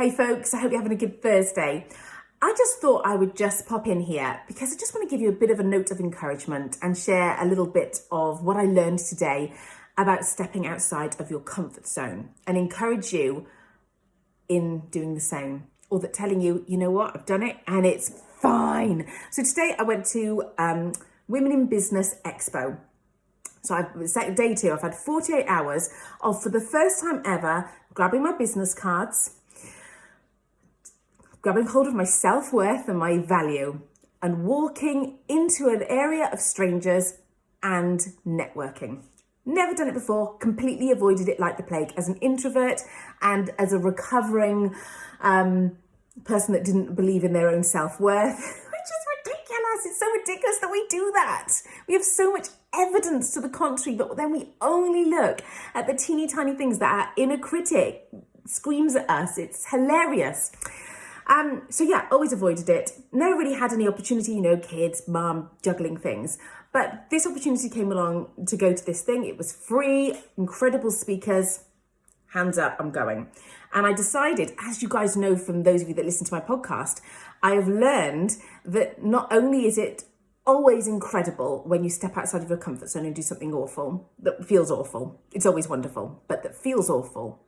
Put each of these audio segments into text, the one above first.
Hey folks, I hope you're having a good Thursday. I just thought I would just pop in here because I just want to give you a bit of a note of encouragement and share a little bit of what I learned today about stepping outside of your comfort zone and encourage you in doing the same, or that telling you, you know what, I've done it and it's fine. So today I went to Women in Business Expo. So it's day 2. I've had 48 hours of, for the first time ever, grabbing my business cards, grabbing hold of my self-worth and my value, and walking into an area of strangers and networking. Never done it before, completely avoided it like the plague as an introvert and as a recovering person that didn't believe in their own self-worth, which is ridiculous. It's so ridiculous that we do that. We have so much evidence to the contrary, but then we only look at the teeny tiny things that our inner critic screams at us. It's hilarious. So yeah, always avoided it. Never really had any opportunity, kids, mum, juggling things. But this opportunity came along to go to this thing. It was free, incredible speakers, hands up, I'm going. And I decided, as you guys know from those of you that listen to my podcast, I have learned that not only is it always incredible when you step outside of your comfort zone and do something awful, that feels awful. It's always wonderful, but that feels awful,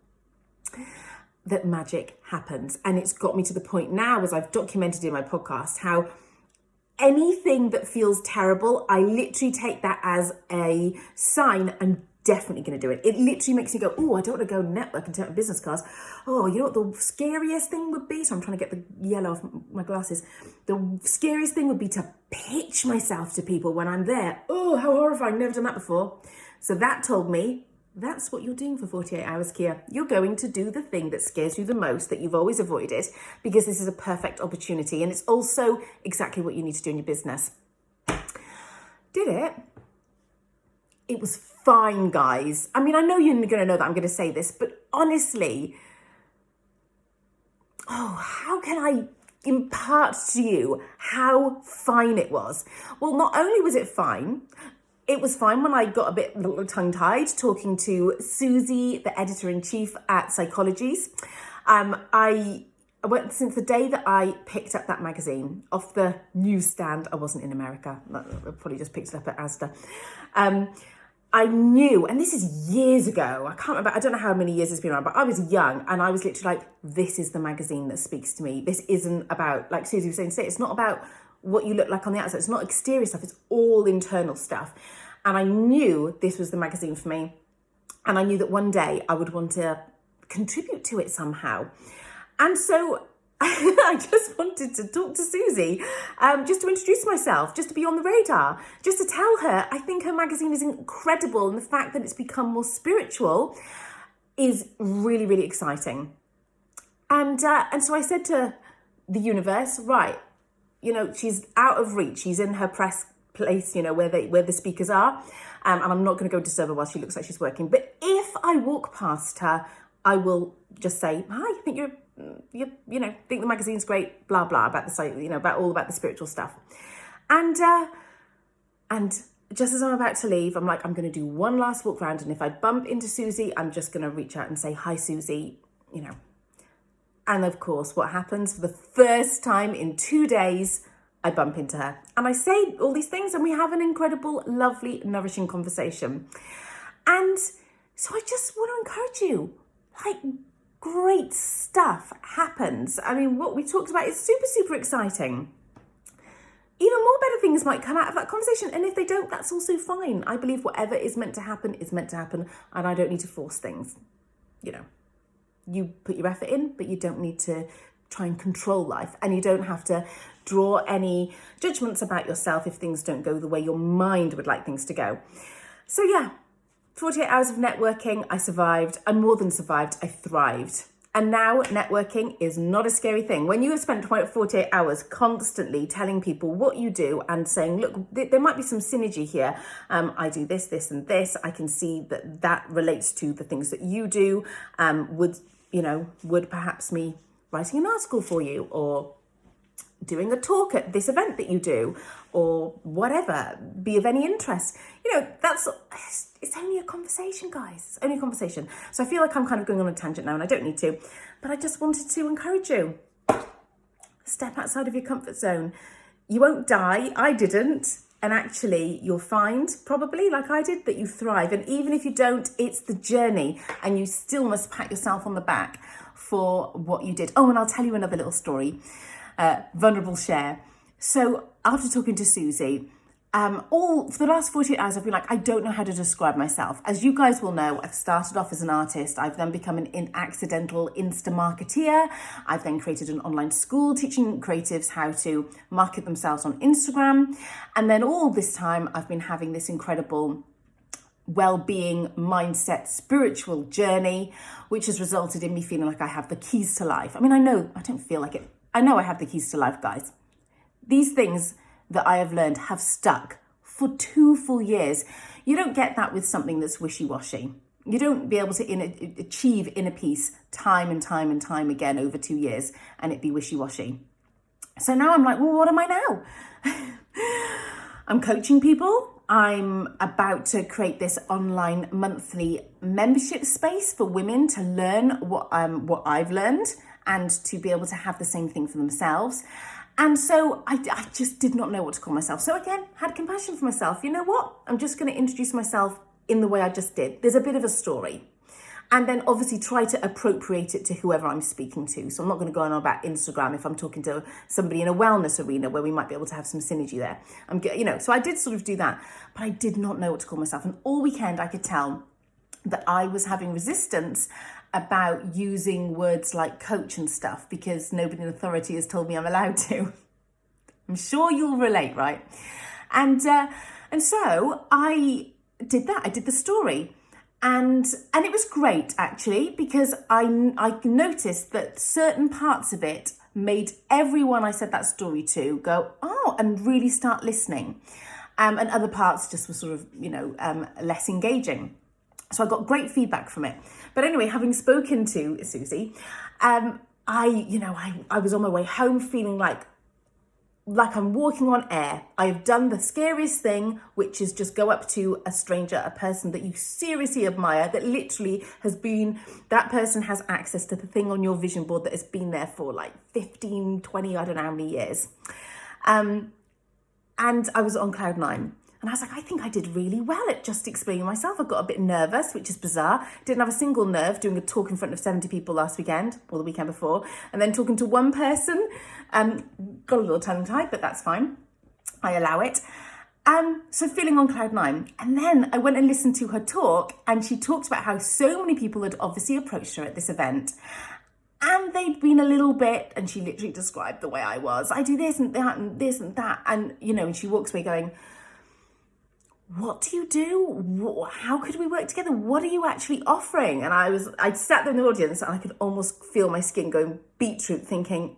that magic happens. And it's got me to the point now, as I've documented in my podcast, how anything that feels terrible, I literally take that as a sign I'm definitely going to do it. It literally makes me go, oh, I don't want to go network and take my business cards. Oh, you know what the scariest thing would be? So I'm trying to get the yellow off my glasses. The scariest thing would be to pitch myself to people when I'm there. Oh, how horrifying. Never done that before. So that told me, that's what you're doing for 48 hours, Kia. You're going to do the thing that scares you the most, that you've always avoided, because this is a perfect opportunity. And it's also exactly what you need to do in your business. Did it? It was fine, guys. I mean, I know you're going to know that I'm going to say this, but honestly, how can I impart to you how fine it was? Well, not only was it fine, it was fine when I got a bit tongue-tied talking to Suzie, the editor-in-chief at Psychologies. I went since the day that I picked up that magazine off the newsstand. I wasn't in America. I probably just picked it up at Asda. I knew, and this is years ago, I can't remember, I don't know how many years it's been around, but I was young and I was literally like, this is the magazine that speaks to me. This isn't about, like Suzie was saying today, it's not about what you look like on the outside. It's not exterior stuff. It's all internal stuff. And I knew this was the magazine for me. And I knew that one day I would want to contribute to it somehow. And so I just wanted to talk to Suzie, just to introduce myself, just to be on the radar, just to tell her I think her magazine is incredible. And the fact that it's become more spiritual is really, really exciting. And so I said to the universe, right, she's out of reach. She's in her press place, where the speakers are. And I'm not going to go disturb her while she looks like she's working. But if I walk past her, I will just say, hi, I think think the magazine's great, blah, blah, about the site, about the spiritual stuff. And just as I'm about to leave, I'm like, I'm going to do one last walk around. And if I bump into Suzie, I'm just going to reach out and say, hi, Suzie, And of course, what happens for the first time in 2 days, I bump into her and I say all these things and we have an incredible, lovely, nourishing conversation. And so I just want to encourage you, great stuff happens. I mean, what we talked about is super, super exciting. Even more better things might come out of that conversation. And if they don't, that's also fine. I believe whatever is meant to happen is meant to happen. And I don't need to force things. You put your effort in, but you don't need to try and control life. And you don't have to draw any judgments about yourself if things don't go the way your mind would like things to go. So yeah, 48 hours of networking, I survived. I more than survived, I thrived. And now networking is not a scary thing. When you have spent 48 hours constantly telling people what you do and saying, look, there might be some synergy here. I do this, this, and this. I can see that relates to the things that you do. Would perhaps me writing an article for you or doing a talk at this event that you do or whatever be of any interest. It's only a conversation, guys. It's only a conversation. So I feel like I'm kind of going on a tangent now and I don't need to. But I just wanted to encourage you. Step outside of your comfort zone. You won't die. I didn't. And actually, you'll find, probably like I did, that you thrive. And even if you don't, it's the journey. And you still must pat yourself on the back for what you did. Oh, and I'll tell you another little story. Vulnerable share. So after talking to Suzie, for the last 48 hours, I've been like, I don't know how to describe myself. As you guys will know, I've started off as an artist. I've then become an accidental Insta marketeer. I've then created an online school teaching creatives how to market themselves on Instagram. And then all this time, I've been having this incredible well-being, mindset, spiritual journey, which has resulted in me feeling like I have the keys to life. I mean, I don't feel like it. I know I have the keys to life, guys. These things that I have learned have stuck for 2 full years. You don't get that with something that's wishy-washy. You don't be able to achieve inner peace time and time and time again over 2 years and it be wishy-washy. So now I'm like, well, what am I now? I'm coaching people. I'm about to create this online monthly membership space for women to learn what I've learned and to be able to have the same thing for themselves. And so I just did not know what to call myself. So again, had compassion for myself. You know what? I'm just going to introduce myself in the way I just did. There's a bit of a story. And then obviously try to appropriate it to whoever I'm speaking to. So I'm not going to go on about Instagram if I'm talking to somebody in a wellness arena where we might be able to have some synergy there. So I did sort of do that, but I did not know what to call myself. And all weekend I could tell that I was having resistance about using words like coach and stuff because nobody in authority has told me I'm allowed to. I'm sure you'll relate, right? And so I did that. I did the story. And it was great, actually, because I noticed that certain parts of it made everyone I said that story to go, oh, and really start listening. And other parts just were sort of, less engaging. So I got great feedback from it. But anyway, having spoken to Suzie, I was on my way home feeling like I'm walking on air. I've done the scariest thing, which is just go up to a stranger, a person that you seriously admire, that literally that person has access to the thing on your vision board that has been there for like 15, 20, I don't know how many years. And I was on cloud 9. And I was like, I think I did really well at just explaining myself. I got a bit nervous, which is bizarre. Didn't have a single nerve doing a talk in front of 70 people last weekend or the weekend before. And then talking to one person, got a little tongue-tied, but that's fine. I allow it. So feeling on cloud 9. And then I went and listened to her talk and she talked about how so many people had obviously approached her at this event. And they'd been a little bit, and she literally described the way I was. I do this and that and this and that. And, and she walks away going, what do you do? How could we work together? What are you actually offering? And I sat there in the audience and I could almost feel my skin going beetroot thinking,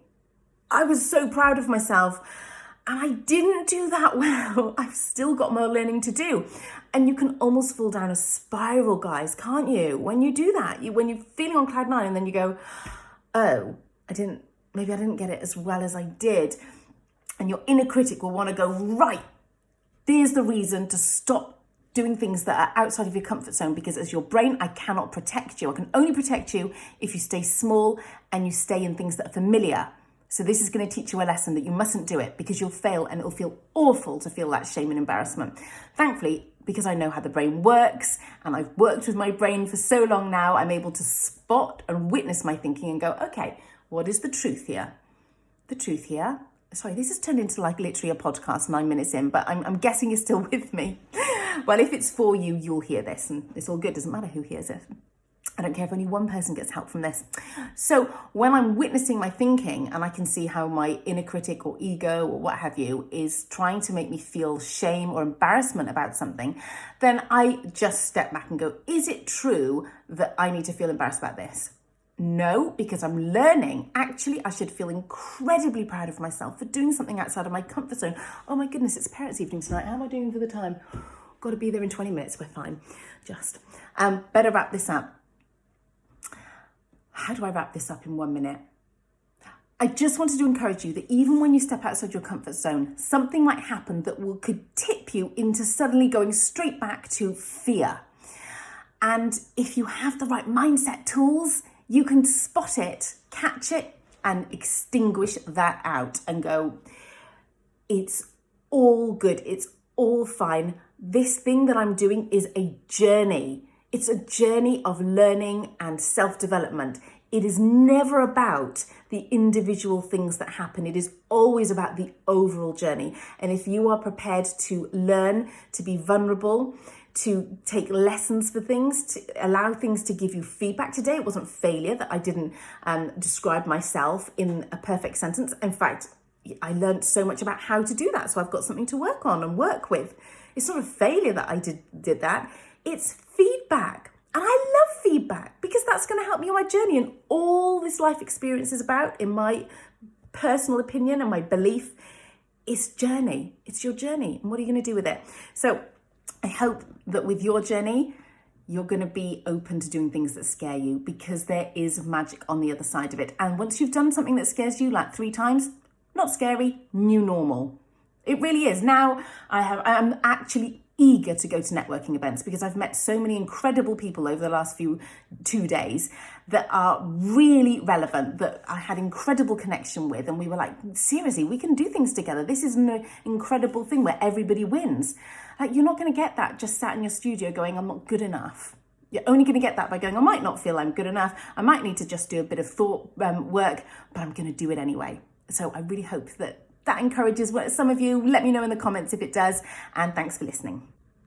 I was so proud of myself and I didn't do that well. I've still got more learning to do. And you can almost fall down a spiral, guys, can't you? When you do that, when you're feeling on cloud 9 and then you go, oh, maybe I didn't get it as well as I did. And your inner critic will want to go, right, there's the reason to stop doing things that are outside of your comfort zone, because as your brain, I cannot protect you. I can only protect you if you stay small and you stay in things that are familiar. So this is going to teach you a lesson that you mustn't do it because you'll fail and it'll feel awful to feel that shame and embarrassment. Thankfully, because I know how the brain works and I've worked with my brain for so long now, I'm able to spot and witness my thinking and go, okay, what is the truth here? The truth here. Sorry, this has turned into like literally a podcast 9 minutes in, but I'm guessing you're still with me. Well, if it's for you, you'll hear this and it's all good. Doesn't matter who hears it. I don't care if only one person gets help from this. So when I'm witnessing my thinking and I can see how my inner critic or ego or what have you is trying to make me feel shame or embarrassment about something, then I just step back and go, is it true that I need to feel embarrassed about this? No, because I'm learning. Actually, I should feel incredibly proud of myself for doing something outside of my comfort zone. Oh my goodness, it's parents' evening tonight. How am I doing for the time? Got to be there in 20 minutes. We're fine. Better wrap this up. How do I wrap this up in 1 minute? I just wanted to encourage you that even when you step outside your comfort zone, something might happen that could tip you into suddenly going straight back to fear. And if you have the right mindset tools, you can spot it, catch it, and extinguish that out and go, it's all good, it's all fine. This thing that I'm doing is a journey. It's a journey of learning and self-development. It is never about the individual things that happen. It is always about the overall journey. And if you are prepared to learn, to be vulnerable, to take lessons for things, to allow things to give you feedback. Today, it wasn't failure that I didn't describe myself in a perfect sentence. In fact, I learned so much about how to do that. So I've got something to work on and work with. It's not a failure that I did that. It's feedback. And I love feedback because that's going to help me on my journey. And all this life experience is about, in my personal opinion and my belief, is journey. It's your journey. And what are you going to do with it? So I hope that with your journey, you're going to be open to doing things that scare you, because there is magic on the other side of it. And once you've done something that scares you like 3 times, not scary, new normal. It really is. Now I'm actually eager to go to networking events because I've met so many incredible people over the last 2 days that are really relevant, that I had incredible connection with. And we were like, seriously, we can do things together. This is an incredible thing where everybody wins. Like, you're not going to get that just sat in your studio going, I'm not good enough. You're only going to get that by going, I might not feel I'm good enough. I might need to just do a bit of thought work, but I'm going to do it anyway. So I really hope that encourages some of you. Let me know in the comments if it does. And thanks for listening.